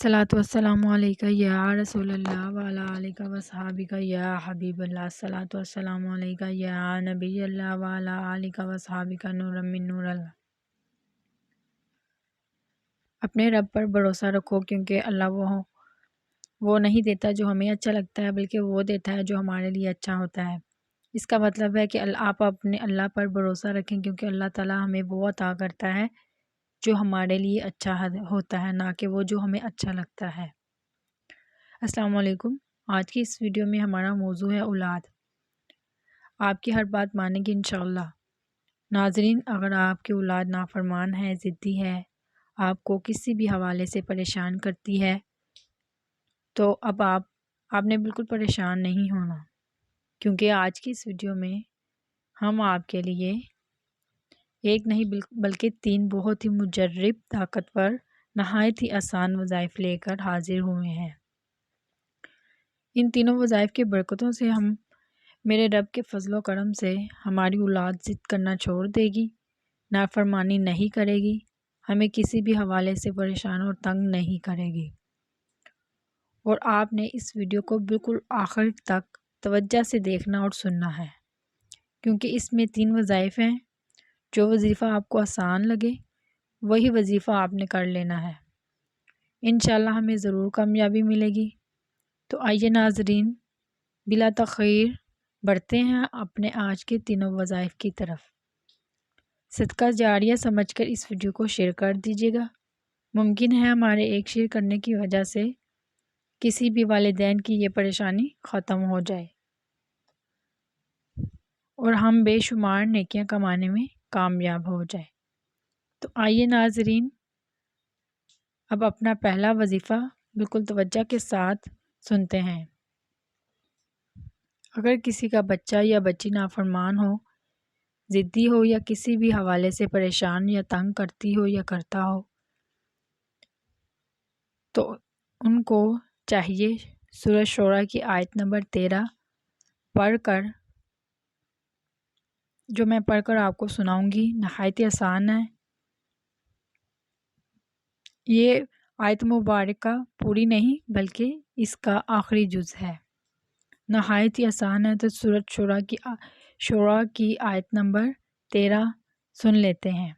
अस्सलातु वस्सलामु अलैका या रसूल अल्लाह वाला आलिका वसहाबिका या हबीब अल्लाह। अस्सलातु वस्सलामु अलैका या नबी अल्लाह वाला आलिका वसहाबिका नूरम मिन नूर अल्लाह। अपने रब पर भरोसा रखो, क्योंकि अल्लाह वो नहीं देता जो हमें अच्छा लगता है, बल्कि वो देता है जो हमारे लिए अच्छा होता है। इसका मतलब है कि आप अपने अल्लाह पर भरोसा रखें, क्योंकि अल्लाह ताला हमें वो अता करता है जो हमारे लिए अच्छा होता है, ना कि वो जो हमें अच्छा लगता है। अस्सलाम वालेकुम। आज की इस वीडियो में हमारा मौजू है औलाद। आपकी हर बात मानेगी इंशाअल्लाह। नाज़रीन, अगर आपकी औलाद नाफरमान है, ज़िद्दी है, आपको किसी भी हवाले से परेशान करती है, तो अब आपने बिल्कुल परेशान नहीं होना, क्योंकि आज की इस वीडियो में हम आपके लिए एक नहीं बल्कि 3 बहुत ही मुजर्रिब, ताकतवर, नहायत ही आसान वज़ाइफ लेकर हाजिर हुए हैं। इन तीनों वज़ाइफ की बरकतों से मेरे रब के फजलो करम से हमारी औलाद ज़िद करना छोड़ देगी, नाफरमानी नहीं करेगी, हमें किसी भी हवाले से परेशान और तंग नहीं करेगी। और आपने इस वीडियो को बिल्कुल आखिर तक तवज्जो से देखना और सुनना है, क्योंकि इसमें 3 वज़ाइफ हैं। जो वज़ीफ़ा आपको आसान लगे वही वज़ीफ़ा आपने कर लेना है, इंशाअल्लाह हमें ज़रूर कामयाबी मिलेगी। तो आइए नाज़रीन, बिला तख़ीर बढ़ते हैं अपने आज के तीनों वज़ाइफ की तरफ। सदका जारिया समझकर इस वीडियो को शेयर कर दीजिएगा। मुमकिन है हमारे एक शेयर करने की वजह से किसी भी वालिदैन की ये परेशानी ख़त्म हो जाए और हम बेशुमार नेकियां कमाने में कामयाब हो जाए। तो आइए नाज़रीन, अब अपना पहला वजीफ़ा बिल्कुल तवज्जो के साथ सुनते हैं। अगर किसी का बच्चा या बच्ची नाफरमान हो, ज़िद्दी हो, या किसी भी हवाले से परेशान या तंग करती हो या करता हो, तो उनको चाहिए सूरह शूरा की आयत नंबर 13 पढ़कर, जो मैं पढ़कर आपको सुनाऊंगी, नहायत आसान है। ये आयत मुबारका पूरी नहीं बल्कि इसका आखिरी जुज़ है, नहायत ही आसान है। तो सूरह शूरा की आयत नंबर 13 सुन लेते हैं।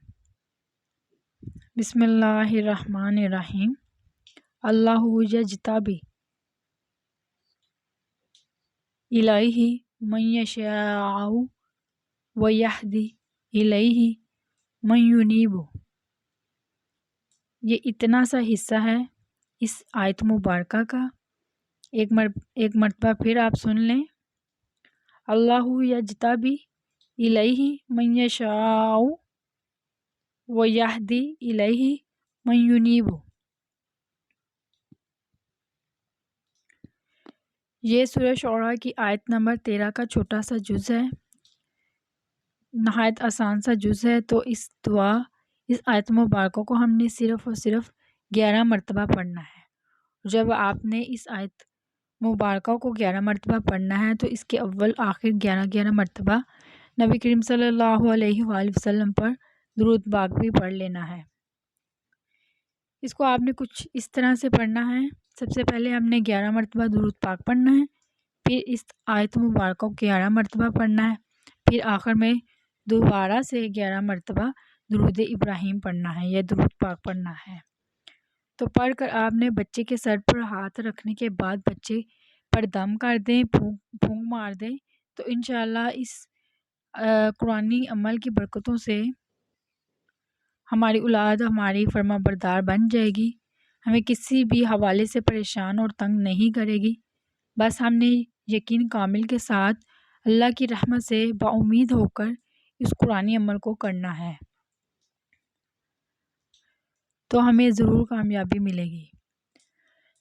बिस्मिल्लाहिर्रहमानिर्रहीम। अल्लाहु यज्ताबी इलैहि मन यशाअ व यहदी इलैहि मन युनीबु। ये इतना सा हिस्सा है इस आयत मुबारका का। एक मरतबा फिर आप सुन लें। अल्लाहु यज्ताबी इलैहि मन यशाअ व यहदी इलैहि मन युनीबु। ये सूरह शूरा की आयत नंबर 13 का छोटा सा जुज़ है, नहायत आसान सा जुज़ है। तो इस आयत मुबारकों को हमने सिर्फ़ और सिर्फ 11 मरतबा पढ़ना है। जब आपने इस आयत मुबारकों को 11 मरतबा पढ़ना है, तो इसके अव्वल आखिर 11 मरतबा नबी करीम सल्लल्लाहु अलैहि वसल्लम पर दुरूद पाक भी पढ़ लेना है। इसको आपने कुछ इस तरह से पढ़ना है। सबसे पहले हमने 11 मरतबा दुरूद पाक पढ़ना है, फिर इस आयत मुबारकों को 11 मरतबा पढ़ना है, फिर आखिर में दोबारा से 11 मरतबा दुरूद इब्राहीम पढ़ना है या दुरूद पाक पढ़ना है। तो पढ़कर आपने बच्चे के सर पर हाथ रखने के बाद बच्चे पर दम कर दें, फूंक मार दें। तो इंशाअल्लाह इस कुरानी अमल की बरकतों से हमारी औलाद हमारी फर्माबरदार बन जाएगी, हमें किसी भी हवाले से परेशान और तंग नहीं करेगी। बस हमने यकीन कामिल के साथ अल्लाह की रहमत से बाउम्मीद होकर इस कुरानी अमल को करना है, तो हमें ज़रूर कामयाबी मिलेगी।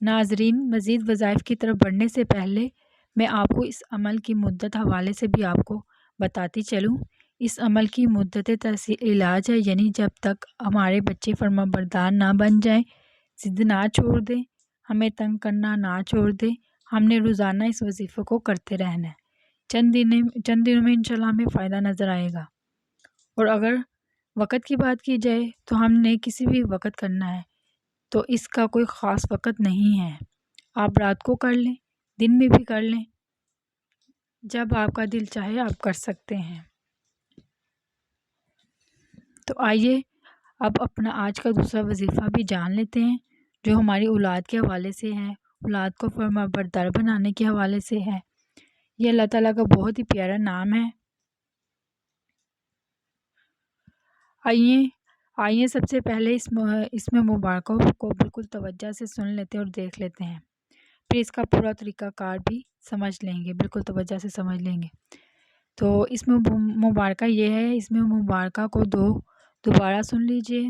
नाज़रीन, मज़ीद वज़ाइफ की तरफ बढ़ने से पहले मैं आपको इस अमल की मुद्दत हवाले से भी आपको बताती चलूँ। इस अमल की मुद्दत तहसील इलाज है, यानी जब तक हमारे बच्चे फर्माबरदार ना बन जाएं, ज़िद ना छोड़ दें, हमें तंग करना ना छोड़ दें, हमने रोज़ाना इस वजीफ़े को करते रहना है। चंद दिनों में इंशाल्लाह हमें फ़ायदा नज़र आएगा। और अगर वक़्त की बात की जाए तो हमने किसी भी वक़्त करना है। تو اس کا کوئی خاص وقت نہیں ہے، آپ رات کو کر لیں، دن میں بھی کر لیں، جب آپ کا دل چاہے آپ کر سکتے ہیں۔ تو آئیے اب اپنا آج کا دوسرا وظیفہ بھی جان لیتے ہیں، جو ہماری اولاد کے حوالے سے ہے، اولاد کو فرما بردار بنانے کے حوالے سے ہے۔ یہ اللہ تعالیٰ کا بہت ہی پیارا نام ہے۔ آئیے سب سے پہلے اس میں مبارکوں کو بالکل توجہ سے سن لیتے اور دیکھ لیتے ہیں، پھر اس کا پورا طریقہ کار بھی سمجھ لیں گے، بالکل توجہ سے سمجھ لیں گے۔ تو اس میں مبارکہ یہ ہے، اس میں مبارکہ کو دوبارہ سن لیجئے۔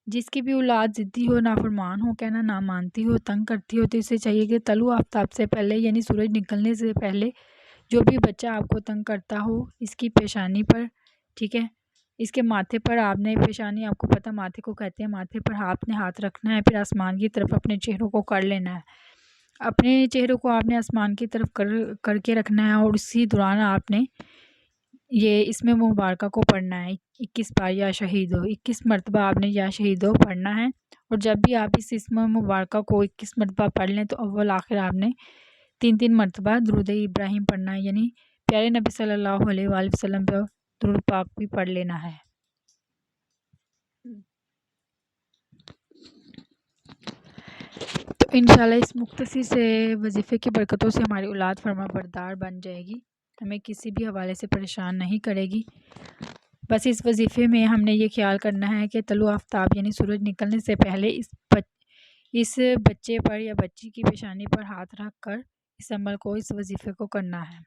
جس کی بھی اولاد ضدی ہو، نافرمان ہو، کہنا نہ مانتی ہو، تنگ کرتی ہو، تو اسے چاہیے کہ طلوع آفتاب سے پہلے یعنی سورج نکلنے سے پہلے جو بھی بچہ آپ کو تنگ کرتا ہو، اس کی پیشانی پر، ٹھیک ہے، اس کے ماتھے پر آپ نے، پیشانی آپ کو پتہ ماتھے کو کہتے ہیں، ماتھے پر آپ نے ہاتھ رکھنا ہے، پھر آسمان کی طرف اپنے چہروں کو کر لینا ہے، اپنے چہروں کو آپ نے آسمان کی طرف کر کے رکھنا ہے، اور اسی دوران آپ نے یہ اس میں مبارکہ کو پڑھنا ہے 21 بار، یا شہید ہو 21 مرتبہ آپ نے یا شہید ہو پڑھنا ہے۔ اور جب بھی آپ اس اسم مبارکہ کو 21 مرتبہ پڑھ لیں تو اول آخر آپ نے 3 مرتبہ درود ابراہیم پڑھنا ہے، یعنی پیارے نبی صلی اللہ علیہ وآلہ وسلم پر درود پاک بھی پڑھ لینا ہے۔ تو انشاءاللہ اس مختصر سے وظیفے کی برکتوں سے ہماری اولاد فرما بردار بن جائے گی، ہمیں کسی بھی حوالے سے پریشان نہیں کرے گی۔ بس اس وظیفے میں ہم نے یہ خیال کرنا ہے کہ طلوع آفتاب یعنی سورج نکلنے سے پہلے اس بچے پر یا بچی کی پیشانی پر ہاتھ رکھ کر اس عمل کو، اس وظیفے کو کرنا ہے۔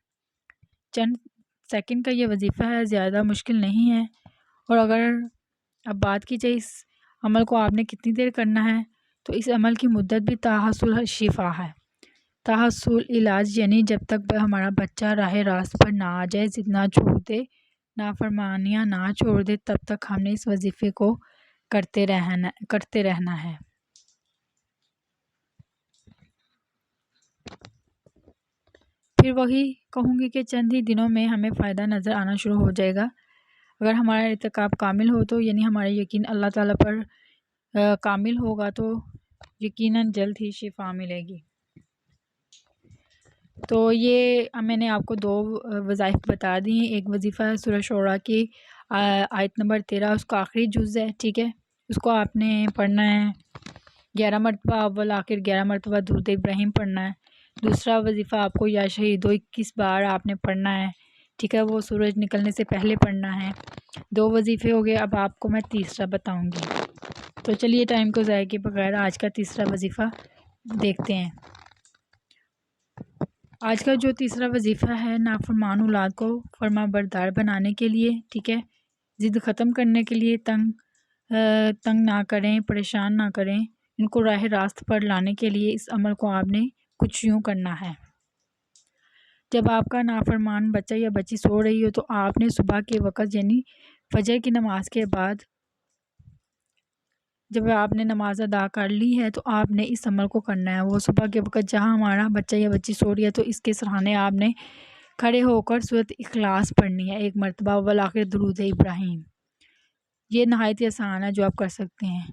چند سیکنڈ کا یہ وظیفہ ہے، زیادہ مشکل نہیں ہے۔ اور اگر اب بات کی جائے اس عمل کو آپ نے کتنی دیر کرنا ہے، تو اس عمل کی مدت بھی تحصل شفا ہے، تحصل علاج، یعنی جب تک ہمارا بچہ راہ راست پر نہ آ جائے، ضد نہ چھوڑ دے، نافرمانیاں نہ چھوڑ دے، تب تک ہم نے اس وظیفے کو کرتے رہنا ہے۔ پھر وہی کہوں گی کہ چند ہی دنوں میں ہمیں فائدہ نظر آنا شروع ہو جائے گا، اگر ہمارا ارتکاب کامل ہو تو، یعنی ہمارا یقین اللہ تعالیٰ پر کامل ہوگا تو یقیناً جلد ہی شفا ملے گی۔ تو یہ میں نے آپ کو 2 وظائف بتا دی ہیں۔ ایک وظیفہ ہے سورہ شعراء کی آیت نمبر 13، اس کا آخری جز ہے، ٹھیک ہے، اس کو آپ نے پڑھنا ہے 11 مرتبہ، اول آخر 11 مرتبہ درود ابراہیم پڑھنا ہے۔ دوسرا وظیفہ آپ کو یا شہید 21 بار آپ نے پڑھنا ہے، ٹھیک ہے، وہ سورج نکلنے سے پہلے پڑھنا ہے۔ 2 وظیفے ہو گئے، اب آپ کو میں تیسرا بتاؤں گی۔ تو چلیے ٹائم کو ضائع کیے بغیر آج کا تیسرا وظیفہ دیکھتے ہیں۔ آج کا جو تیسرا وظیفہ ہے، نافرمان اولاد کو فرما بردار بنانے کے لیے، ٹھیک ہے، ضد ختم کرنے کے لیے، تنگ نہ کریں، پریشان نہ کریں، ان کو راہ راست پر لانے کے لیے اس عمل کو آپ نے کچھ یوں کرنا ہے۔ جب آپ کا نافرمان بچہ یا بچی سو رہی ہو تو آپ نے صبح کے وقت یعنی فجر کی نماز کے بعد جب آپ نے نماز ادا کر لی ہے تو آپ نے اس عمل کو کرنا ہے۔ وہ صبح کے وقت جہاں ہمارا بچہ یا بچی سو رہی ہے تو اس کے سرہانے آپ نے کھڑے ہو کر سورۃ اخلاص پڑھنی ہے 1 مرتبہ، اول آخر درود ابراہیم۔ یہ نہایت ہی آسان ہے جو آپ کر سکتے ہیں۔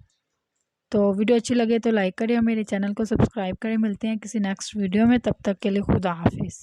تو ویڈیو اچھی لگے تو لائک کریں اور میرے چینل کو سبسکرائب کریں۔ ملتے ہیں کسی نیکسٹ ویڈیو میں، تب تک کے لیے خدا حافظ۔